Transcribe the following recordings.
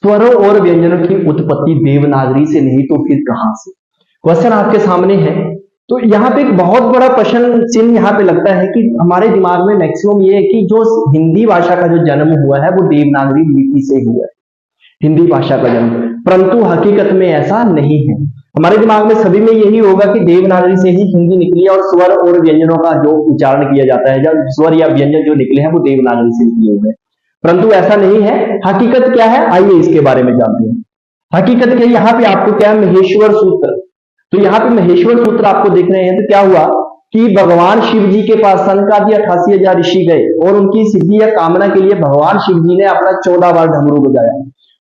स्वरों और व्यंजनों की उत्पत्ति देवनागरी से नहीं तो फिर कहां से? क्वेश्चन आपके सामने है। तो यहाँ पे एक बहुत बड़ा प्रश्न चिन्ह यहाँ पे लगता है कि हमारे दिमाग में मैक्सिमम ये है कि जो हिंदी भाषा का जो जन्म हुआ है वो देवनागरी लिपि से हुआ है, हिंदी भाषा का जन्म। परंतु हकीकत में ऐसा नहीं है। हमारे दिमाग में सभी में यही होगा कि देवनागरी से ही हिंदी निकली है और स्वर और व्यंजनों का जो उच्चारण किया जाता है, जब स्वर या व्यंजन जो निकले हैं वो देवनागरी से निकले हुए हैं। परंतु ऐसा नहीं है। हकीकत क्या है, आइए इसके बारे में जानते हैं। हकीकत क्या, यहाँ पे आपको क्या है, महेश्वर सूत्र। तो यहाँ पे महेश्वर सूत्र आपको दिख रहे हैं। तो क्या हुआ कि भगवान शिव जी के पास संकादी 88,000 ऋषि गए और उनकी सिद्धि या कामना के लिए भगवान शिव जी ने अपना 14 बार डमरू बजाया।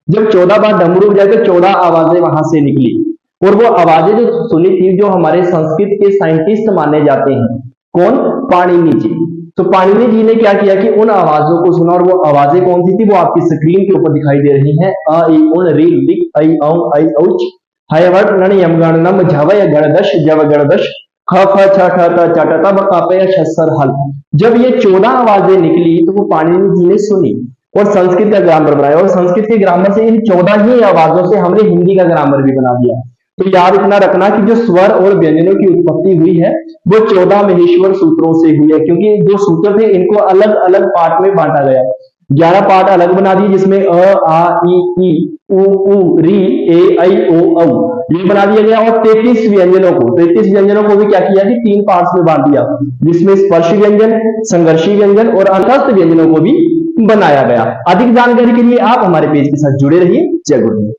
जब 14 बार डमरू बजाए तो 14 आवाजें वहां से निकली और वो आवाजें जो सुनी थी, जो हमारे संस्कृत के साइंटिस्ट माने जाते हैं, कौन, पाणिनि जी। तो पाणिनि जी ने क्या किया कि उन आवाजों को सुना और वो आवाजें कौन सी थी, वो आपकी स्क्रीन के ऊपर दिखाई दे रही है। अ इ उन रि लिक ऐ औ ऐ औच हयवट नण यम गण नम झवय गणदश जव गणदश ख फ छ ठ त च ट त ब क प य छस्सर हल। जब ये 14 आवाजें निकली तो वो पाणिनि जी ने सुनी और संस्कृत का ग्रामर बनाया और संस्कृत के ग्रामर से इन 14 ही आवाजों से हमने हिंदी का ग्रामर भी बना दिया। तो याद इतना रखना कि जो स्वर और व्यंजनों की उत्पत्ति हुई है वो 14 महेश्वर सूत्रों से हुई है, क्योंकि जो सूत्र थे इनको अलग अलग पार्ट में बांटा गया। 11 पार्ट अलग बना दिए, जिसमें अ आ ई उ री ए ऐ ओ औ ये बना दिया गया। और 33 व्यंजनों को भी क्या किया कि 3 पार्ट्स में बांट दिया, जिसमें स्पर्श व्यंजन, संघर्षी व्यंजन और अंतस्थ व्यंजनों को भी बनाया गया। अधिक जानकारी के लिए आप हमारे पेज के साथ जुड़े रहिए। जय गुरु।